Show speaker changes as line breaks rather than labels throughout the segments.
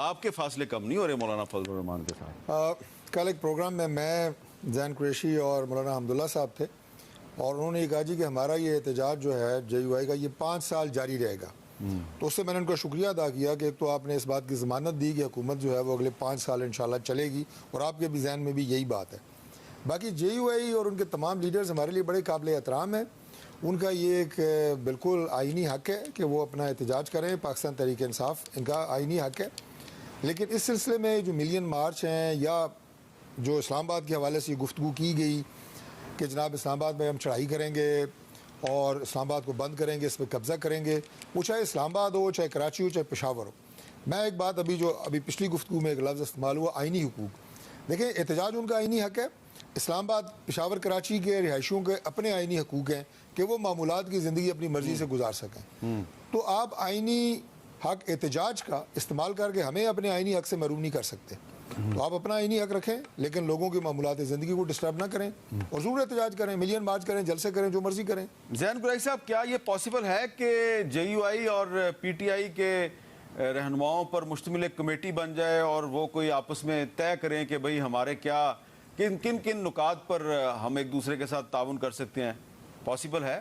आपके फासले कम नहीं हो रहे मौलाना फजल रहमान के साथ?
कल एक प्रोग्राम में मैं, जैन कुरैशी और मौलाना हमदुल्ला साहब थे और उन्होंने ये कहा जी कि हमारा ये एहतजाज जो है JUI का, ये 5 साल जारी रहेगा। तो उससे मैंने उनका शुक्रिया अदा किया कि एक तो आपने इस बात की ज़मानत दी कि हुकूमत जो है वो अगले 5 साल इंशाल्लाह चलेगी, और आपके भी जहन में भी यही बात है। बाकी JUI और उनके तमाम लीडर्स हमारे लिए बड़े काबिल एहतराम हैं। उनका ये एक बिल्कुल आइनी हक़ है कि वो अपना एहतजाज करें। पाकिस्तान तहरीक इंसाफ इनका आइनी हक़ है। लेकिन इस सिलसिले में जो मिलियन मार्च हैं या जो इस्लामाबाद के हवाले से गुफ्तगू की गई कि जनाब इस्लामाबाद में हम चढ़ाई करेंगे और इस्लामाबाद को बंद करेंगे, इस पर कब्ज़ा करेंगे, वो चाहे इस्लामाबाद हो, चाहे कराची हो, चाहे पेशावर हो। मैं एक बात अभी पिछली गुफ्तगू में एक लफ्ज़ इस्तेमाल हुआ, आइनी हुकूक। देखें, एहतजाज उनका आइनी हक़ है। इस्लामाबाद, पेशावर, कराची के रिहायशियों के अपने आइनी हकूक़ हैं कि वो मामूलात की ज़िंदगी अपनी मर्ज़ी से गुजार सकें। तो आप आइनी हक़ एहतजाज का इस्तेमाल करके हमें अपने आइनी हक़ से महरूम नहीं कर सकते। तो आप अपना आइनी हक़ रखें, लेकिन लोगों की मामूलात ज़िंदगी को डिस्टर्ब ना करें और ज़रूर एहतजाज करें, मिलियन मार्च करें, जलसे करें, जो मर्ज़ी करें।
जैन कुरैशी साहब, क्या ये पॉसिबल है कि JUI और PTI के रहनुमाओं पर मुश्तमिल एक कमेटी बन जाए और वो कोई आपस में तय करें कि भाई हमारे किन किन नुकात पर हम एक दूसरे के साथ ताउन कर सकते हैं? पॉसिबल है?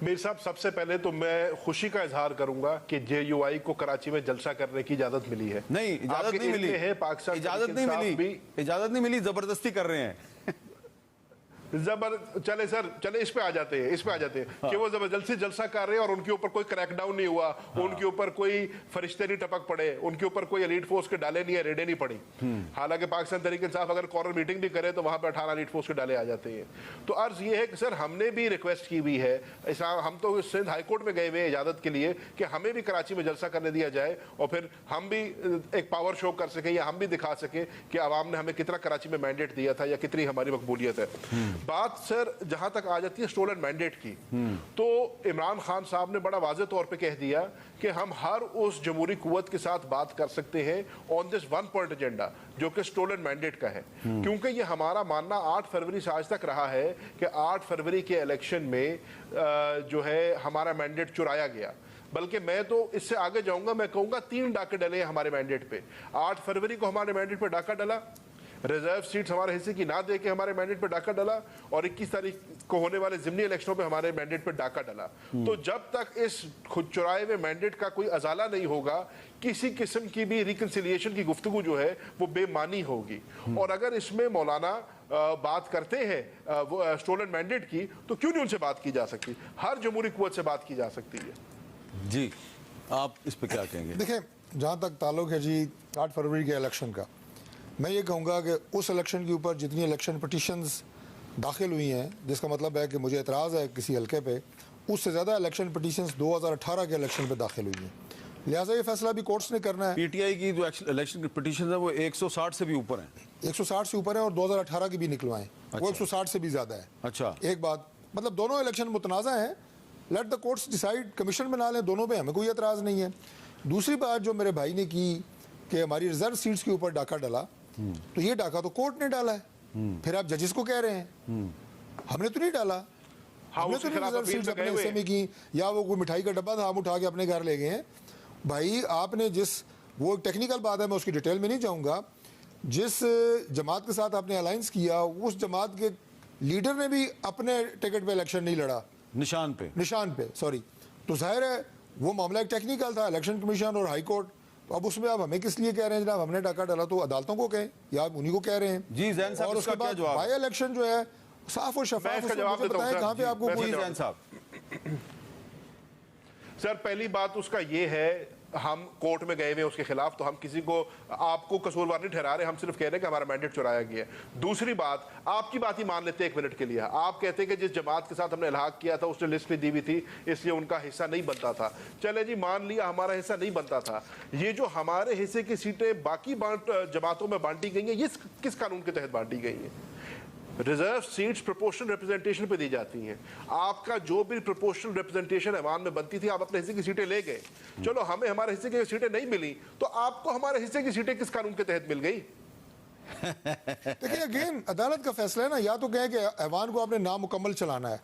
मीर साहब, सबसे पहले तो मैं खुशी का इजहार करूंगा कि JUI को कराची में जलसा करने की इजाजत मिली है।
नहीं, इजाजत नहीं मिली है।
पाकिस्तान
इजाजत नहीं मिली, जबरदस्ती कर रहे हैं।
चले इस पे आ जाते हैं
हाँ।
कि वो जबरदस्ती जलसा कर रहे हैं और उनके ऊपर कोई क्रैकडाउन नहीं हुआ। हाँ। उनके ऊपर कोई फरिश्ते नहीं टपक पड़े, उनके ऊपर कोई एलीट फोर्स के डाले नहीं है, रेडे नहीं पड़ी। हालांकि पाकिस्तान तहरीक इंसाफ अगर कॉर्नर मीटिंग भी करे तो वहां पर 18 एलीट फोर्स के डाले आ जाते हैं। तो अर्ज ये है कि सर, हमने भी रिक्वेस्ट की हुई है, हम तो सिंध हाईकोर्ट में गए हुए इजाजत के लिए कि हमें भी कराची में जलसा करने दिया जाए और फिर हम भी एक पावर शो कर सकें या हम भी दिखा सकें कि आवाम ने हमें कितना कराची में मैंडेट दिया था या कितनी हमारी मकबूलियत है। बात सर जहां तक आ जाती है स्टोलन मैंडेट की, तो इमरान खान साहब ने बड़ा वाज़ेह तौर पे कह दिया कि हम हर उस जमहूरी कुव्वत के साथ बात कर सकते हैं ऑन दिस 1 पॉइंट एजेंडा जो कि स्टोलन मैंडेट का है। क्योंकि ये हमारा मानना 8 फरवरी से आज तक रहा है कि 8 फरवरी के इलेक्शन में जो है हमारा मैंडेट चुराया गया। बल्कि मैं तो इससे आगे जाऊंगा, मैं कहूंगा 3 डाके डले हैं हमारे मैंडेट पे। 8 फरवरी को हमारे मैंडेट पे डाका डला, रिजर्व सीट्स हमारे हिस्से की ना दे के हमारे मैंडेट पे डाका डला, और 21 तारीख को होने वाले ज़िमनी इलेक्शनों पे हमारे मैंडेट पे डाका डला। तो जब तक इस खुद चुराए हुए मैंडेट का कोई अजाला नहीं होगा, किसी किस्म की भी रिकन्सिलिएशन की गुफ्तगू जो है वो बेमानी होगी। और अगर इसमें मौलाना बात करते हैं वो स्टोलन मैंडेट की, तो क्यों नहीं उनसे बात की जा सकती? हर जमहूरी कुव्वत से बात की जा सकती है।
जी, आप इस पर क्या कहेंगे?
देखें, जहाँ तक ताल्लुक है जी 8 फरवरी के इलेक्शन का, मैं ये कहूँगा कि उस इलेक्शन के ऊपर जितनी इलेक्शन पटिशन्स दाखिल हुई हैं, जिसका मतलब है कि मुझे एतराज़ है किसी हल्के पे, उससे ज़्यादा इलेक्शन पटिशन्स 2018 के इलेक्शन पे दाखिल हुई हैं। लिहाजा ये फैसला भी कोर्ट्स ने करना है।
PTI की जो इलेक्शन पटिशन है वो 160 से भी ऊपर है।
160 से ऊपर है और 2018 की भी निकलवाएं।
अच्छा।
वो 160 से भी ज़्यादा है।
अच्छा,
एक बात, मतलब दोनों इलेक्शन मुतनाज़ा हैं, let the courts decide, commission बना लें, दोनों पे हमें कोई एतराज़ नहीं है। दूसरी बात जो मेरे भाई ने की कि हमारी रिजर्व सीट्स के ऊपर डाका डला, तो ये डाका तो कोर्ट ने डाला है। फिर आप जजेस को कह रहे हैं हमने तो नहीं डाला। हमने तो रिजर्व सीट्स अपने हिस्से में की, या वो कोई मिठाई का डब्बा था हम उठा के अपने घर ले गए हैं। भाई आपने वो टेक्निकल बात है, मैं उसकी डिटेल में नहीं जाऊंगा, जिस जमात के साथ आपने अलायंस किया उस जमात के लीडर ने भी अपने टिकट पे इलेक्शन नहीं लड़ा, निशान पे सॉरी। तो जाहिर है वो मामला एक टेक्निकल था, इलेक्शन कमीशन और हाई कोर्ट। तो अब उसमें आप हमें किस लिए कह रहे हैं जनाब हमने डाका डाला? तो अदालतों को कहें या आप उन्हीं को कह रहे हैं।
जी जैन साहब,
और उसके बाद बाई इलेक्शन जो है साफ और शफाफ, बताएं कहाँ पे आपको कोई।
जैन साहब,
सर पहली बात उसका ये है, हम कोर्ट में गए हुए उसके खिलाफ, तो हम किसी को आपको कसूरवार नहीं ठहरा रहे, हम सिर्फ कह रहे हैं कि हमारा मैंडेट चुराया गया है। दूसरी बात, आपकी बात ही मान लेते हैं 1 मिनट के लिए। आप कहते हैं कि जिस जमात के साथ हमने इल्हाक किया था उसने लिस्ट में दी हुई थी, इसलिए उनका हिस्सा नहीं बनता था। चले जी, मान लिया हमारा हिस्सा नहीं बनता था। ये जो हमारे हिस्से की सीटें बाकी जमातों में बांटी गई हैं, ये किस कानून के तहत बांटी गई हैं? रिजर्व सीट्स प्रोपोर्शनल रिप्रेजेंटेशन पे दी जाती हैं। आपका जो भी प्रोपोर्शनल रिप्रेजेंटेशन ऐवान में बनती थी, आप अपने हिस्से की सीटें ले गए। चलो हमें हमारे हिस्से की सीटें नहीं मिली, तो आपको हमारे हिस्से की सीटें किस कानून के तहत मिल गई?
देखिए अगेन अदालत का फैसला है ना, या तो कहें कि ऐवान को आपने नामुकम्मल चलाना है।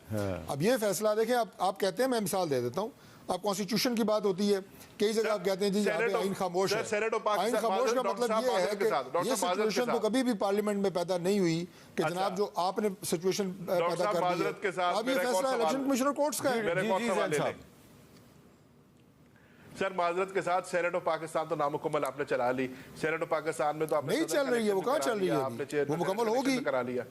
अब ये फैसला देखें, आप कहते हैं, मैं मिसाल दे देता हूँ, अब कॉन्स्टिट्यूशन की बात होती है, कई जगह आप कहते हैं जी यहाँ पे आइन खामोश है। आइन खामोश का मतलब ये है कि ये सिचुएशन तो कभी भी पार्लियामेंट में पैदा नहीं हुई कि जनाब जो आपने सिचुएशन पैदा कर दी है। अब ये फैसला इलेक्शन कमिश्नर कोर्ट्स का है।
सर माजरत के साथ सेनेट ऑफ पाकिस्तान तो नामुकम्मल आपने चला ली, सेनेट ऑफ पाकिस्तान में तो आपने
नहीं चल रही है, वो कहाँ चल रही है, वो मुकम्मल होगी
करा लिया।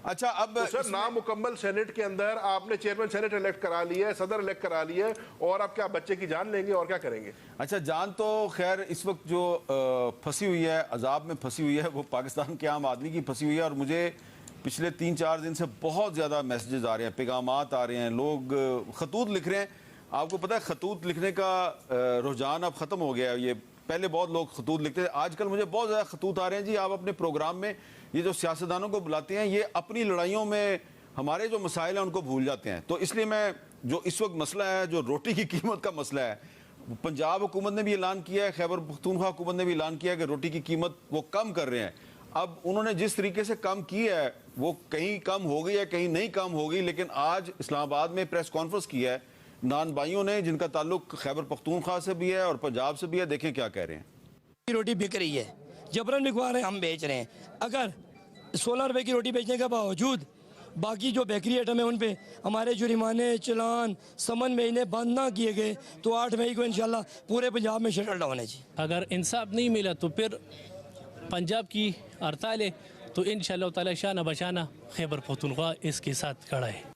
अच्छा अब
तो सर नामुकम्मल सेनेट के अंदर आपने चेयरमैन सेनेट इलेक्ट करा लिया है, सदर इलेक्ट करा लिया है, और आप क्या बच्चे की जान लेंगे और क्या करेंगे?
अच्छा जान तो खैर इस वक्त जो फंसी हुई है, अजाब में फंसी हुई है, वो पाकिस्तान के आम आदमी की फंसी हुई है। और मुझे पिछले 3-4 दिन से बहुत ज़्यादा मैसेजेस आ रहे हैं, पैगामात आ रहे हैं, लोग खतूत लिख रहे हैं। आपको पता है खतूत लिखने का रुझान अब ख़त्म हो गया है। ये पहले बहुत लोग खतूत लिखते थे, आजकल मुझे बहुत ज़्यादा खतूत आ रहे हैं जी आप अपने प्रोग्राम में ये जो सियासतदानों को बुलाते हैं ये अपनी लड़ाइयों में हमारे जो मसाइल हैं उनको भूल जाते हैं। तो इसलिए मैं जो इस वक्त मसला है, जो रोटी की कीमत का मसला है, पंजाब हुकूमत ने भी ऐलान किया है, खैबर पख्तूनख्वा हुकूमत ने भी ऐलान किया है कि रोटी की कीमत वो कम कर रहे हैं। अब उन्होंने जिस तरीके से कम की है वो कहीं कम हो गई है, कहीं नहीं कम हो गई, लेकिन आज इस्लामाबाद में प्रेस कॉन्फ्रेंस की है नान भाइयों ने जिनका ताल्लुक खैबर पख्तूनख्वा से भी है और पंजाब से भी है। देखें क्या कह रहे हैं।
रोटी बिक रही है, जबरन बिकवा रहे हैं, हम बेच रहे हैं। अगर 16 रुपए की रोटी बेचने के बावजूद बाकी जो बेकरी आइटम है उन पे हमारे जुर्माने, चलान, समन महीने बंद ना किए गए तो 8 मई को इंशाल्लाह पूरे पंजाब में शटर डाउन है जी।
अगर इंसाफ नहीं मिला तो फिर पंजाब की हड़ताल है, तो इंशाल्लाह ताला शाना बशाना खैबर पख्तूनख्वा इसके साथ खड़ा है।